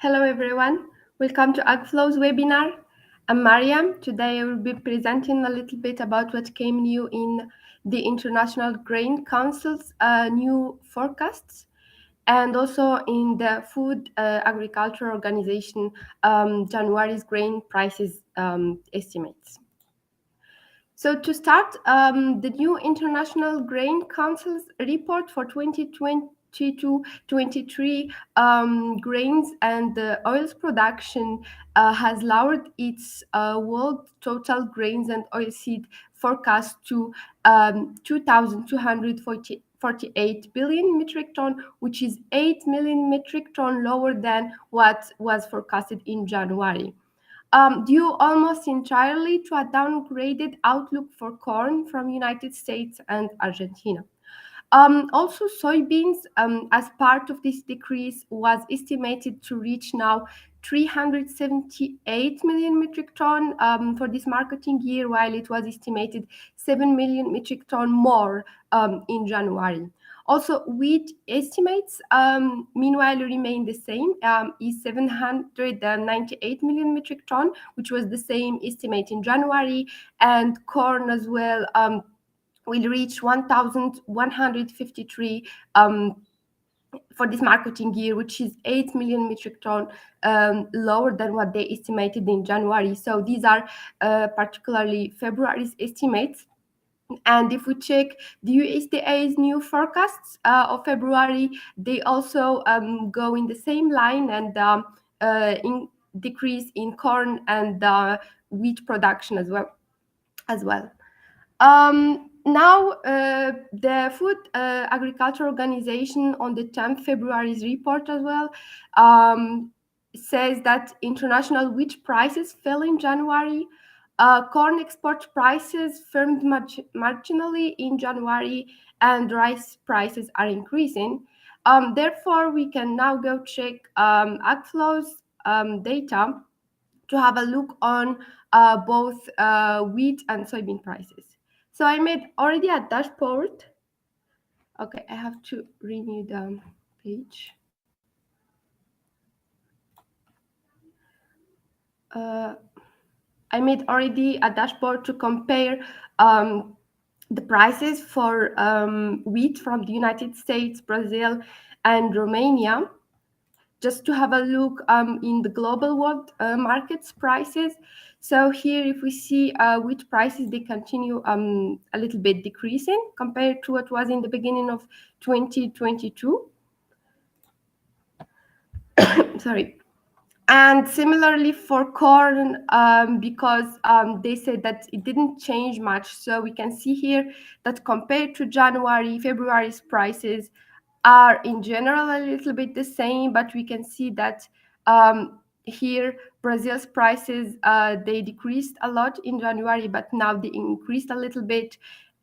Hello everyone, welcome to AgFlow's webinar. I'm Mariam. Today I will be presenting a little bit about what came new in the International Grain Council's new forecasts and also in the Food Agriculture Organization January's grain prices estimates. So to start, the new International Grain Council's report for 2022-23 grains and oils production has lowered its world total grains and oilseed forecast to 2,248 billion metric ton, which is 8 million metric ton lower than what was forecasted in January, due almost entirely to a downgraded outlook for corn from United States and Argentina. Also, soybeans, as part of this decrease, was estimated to reach now 378 million metric ton for this marketing year, while it was estimated 7 million metric ton more in January. Also, wheat estimates, meanwhile, remain the same, is 798 million metric ton, which was the same estimate in January, and corn as well will reach 1,153 for this marketing year, which is 8 million metric ton lower than what they estimated in January. So these are particularly February's estimates. And if we check the USDA's new forecasts of February, they also go in the same line and in decrease in corn and wheat production as well. Now, the Food Agriculture Organization on the 10th February's report as well says that international wheat prices fell in January. Corn export prices firmed marginally in January, and rice prices are increasing. Therefore, we can now go check AgFlow's data to have a look on both wheat and soybean prices. So I made already a dashboard. Okay, I have to renew the page. I made already a dashboard to compare the prices for wheat from the United States, Brazil, and Romania, just to have a look in the global world markets prices. So here, if we see wheat prices, they continue a little bit decreasing compared to what was in the beginning of 2022. Sorry. And similarly for corn, because they said that it didn't change much. So we can see here that compared to January, February's prices are in general a little bit the same, but we can see that here Brazil's prices, they decreased a lot in January, but now they increased a little bit.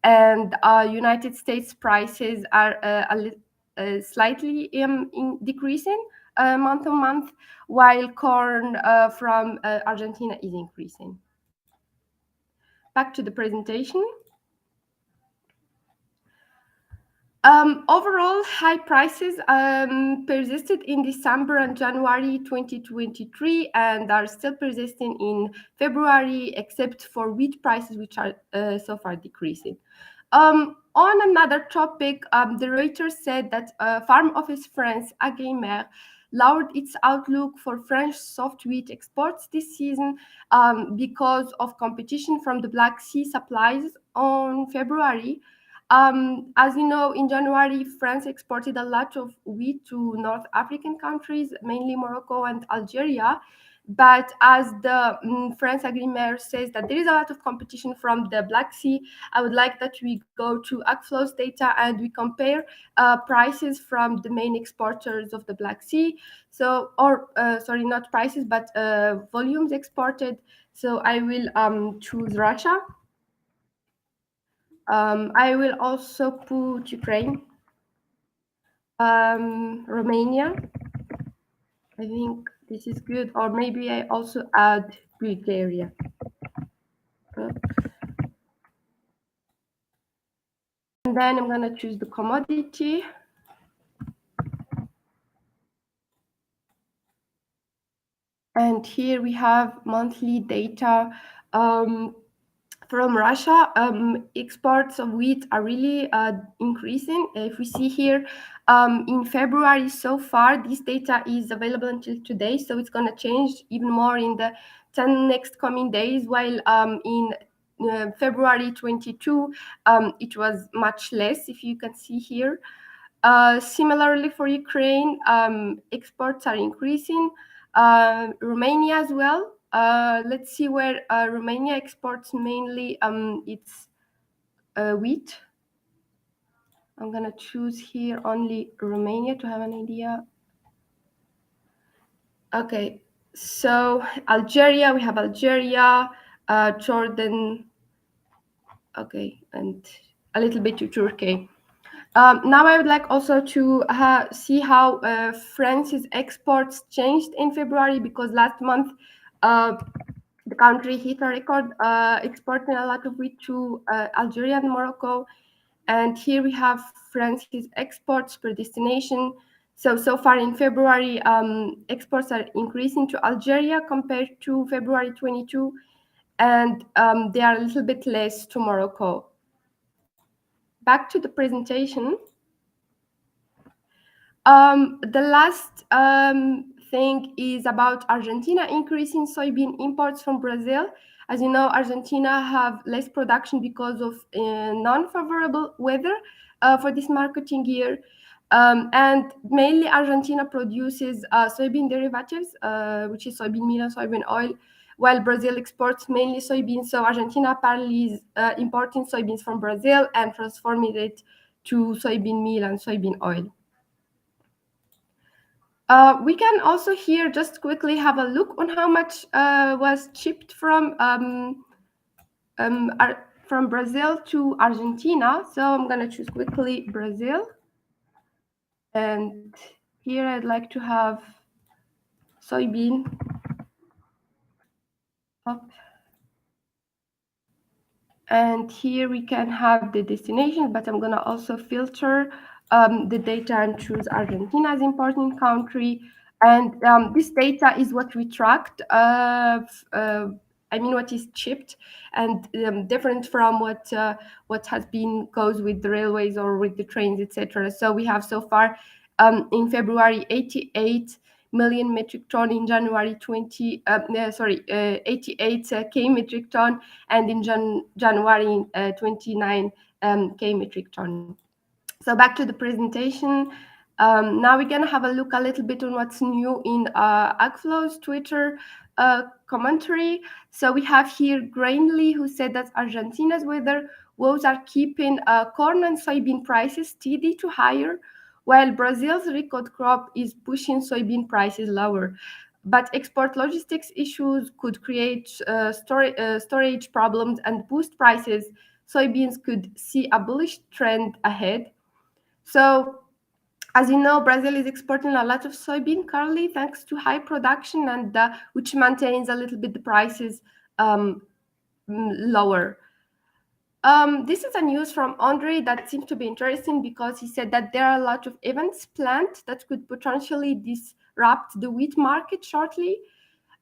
And United States prices are slightly decreasing month on month, while corn from Argentina is increasing. Back to the presentation. Overall, high prices persisted in December and January 2023 and are still persisting in February, except for wheat prices, which are so far decreasing. On another topic, the Reuters said that Farm Office France, AgFlow, lowered its outlook for French soft wheat exports this season because of competition from the Black Sea supplies on February. As you know, in January, France exported a lot of wheat to North African countries, mainly Morocco and Algeria. But as the France AgriMaire says that there is a lot of competition from the Black Sea, I would like that we go to AgFlow's data and we compare prices from the main exporters of the Black Sea. So, sorry, not prices, but volumes exported. So I will choose Russia. I will also put Ukraine, Romania. I think this is good. Or maybe I also add Bulgaria. And then I'm going to choose the commodity. And here we have monthly data from Russia. Exports of wheat are really increasing. If we see here, in February so far, this data is available until today, so it's going to change even more in the 10 next coming days, while in February 22, it was much less, if you can see here. Similarly for Ukraine, exports are increasing. Romania as well. Let's see where Romania exports mainly. It's wheat. I'm gonna choose here only Romania to have an idea. Okay, so Algeria, we have Algeria, Jordan, okay, and a little bit to Turkey. Now I would like also to see how France's exports changed in February, because last month the country hit a record exporting a lot of wheat to Algeria and Morocco. And here we have France's exports per destination. So far in February, exports are increasing to Algeria compared to February 22, and they are a little bit less to Morocco. Back to the presentation. The last thing is about Argentina increasing soybean imports from Brazil. As you know, Argentina have less production because of non-favorable weather for this marketing year. And mainly Argentina produces soybean derivatives, which is soybean meal and soybean oil, while Brazil exports mainly soybeans. So Argentina apparently is importing soybeans from Brazil and transforming it to soybean meal and soybean oil. We can also here just quickly have a look on how much was shipped from Brazil to Argentina. So I'm gonna choose quickly Brazil, and here I'd like to have soybean up, and here we can have the destination, but I'm gonna also filter the data and choose Argentina as important country. And this data is what we tracked. I mean, what is shipped, and different from what has been goes with the railways or with the trains, etc. So we have so far in February 88 million metric ton, in January 88 k metric ton, and in January 29 k metric ton. So back to the presentation. Now we're gonna have a look a little bit on what's new in AgFlow's Twitter commentary. So we have here Grainly, who said that Argentina's weather woes are keeping corn and soybean prices steady to higher, while Brazil's record crop is pushing soybean prices lower. But export logistics issues could create storage problems and boost prices. Soybeans could see a bullish trend ahead. So, as you know, Brazil is exporting a lot of soybean currently, thanks to high production, and which maintains a little bit the prices lower. This is a news from Andre that seems to be interesting, because he said that there are a lot of events planned that could potentially disrupt the wheat market shortly.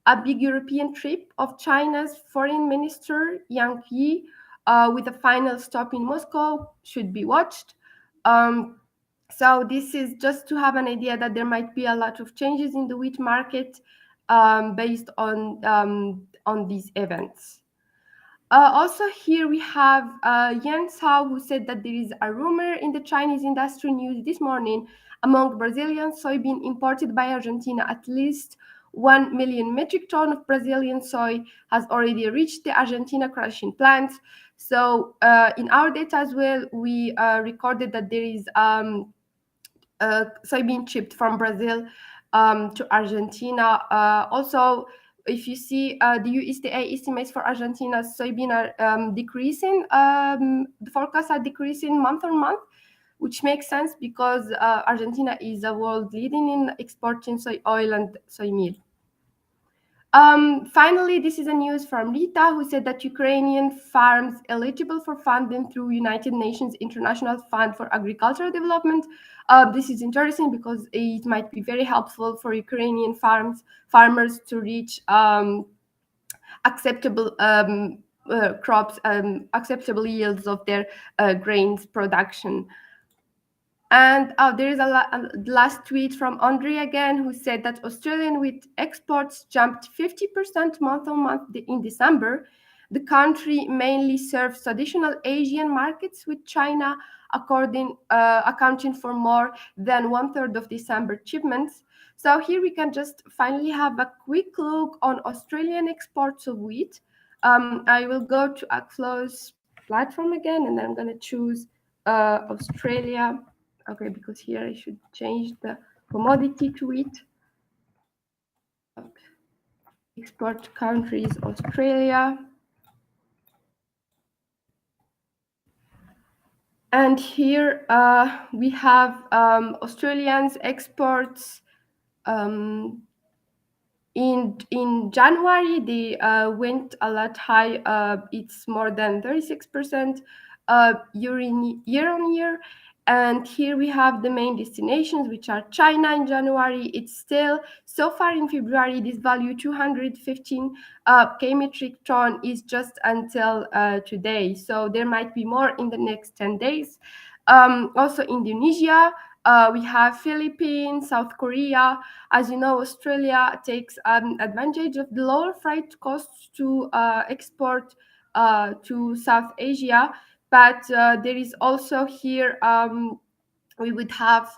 A big European trip of China's Foreign Minister Yang Yi, with a final stop in Moscow, should be watched. So this is just to have an idea that there might be a lot of changes in the wheat market based on these events. Also here we have Yan Cao, who said that there is a rumor in the Chinese industry news this morning among Brazilian soybean imported by Argentina. At least 1 million metric ton of Brazilian soy has already reached the Argentina crushing plant. So in our data as well, we recorded that there is soybean shipped from Brazil to Argentina. Also, if you see the USDA estimates for Argentina's soybean are decreasing, the forecasts are decreasing month on month, which makes sense because Argentina is a world leading in exporting soy oil and soy meal. Finally, this is a news from Rita, who said that Ukrainian farms eligible for funding through United Nations International Fund for Agricultural Development. This is interesting because it might be very helpful for Ukrainian farmers to reach acceptable crops, acceptable yields of their grains production. And there is a last tweet from Andre again, who said that Australian wheat exports jumped 50% month on month in December. The country mainly serves traditional Asian markets, with China accounting for more than one third of December shipments. So here we can just finally have a quick look on Australian exports of wheat. I will go to AgFlow's platform again, and then I'm going to choose Australia. Okay, because here I should change the commodity to it. Export countries, Australia. And here we have Australians exports. In January, they went a lot high. It's more than 36% year on year. And here we have the main destinations, which are China in January. It's still, so far in February, this value 215 K metric ton is just until today. So there might be more in the next 10 days. Also Indonesia, we have Philippines, South Korea. As you know, Australia takes advantage of the lower freight costs to export to South Asia. But there is also here, we would have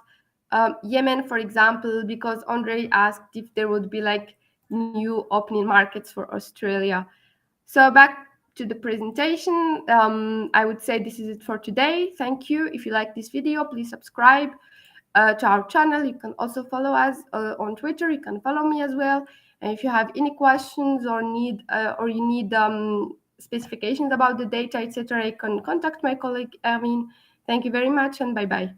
Yemen, for example, because Andre asked if there would be like new opening markets for Australia. So back to the presentation, I would say this is it for today. Thank you. If you like this video, please subscribe to our channel. You can also follow us on Twitter. You can follow me as well. And if you have any questions or you need specifications about the data, etc., you can contact my colleague Amin. Thank you very much, and bye bye.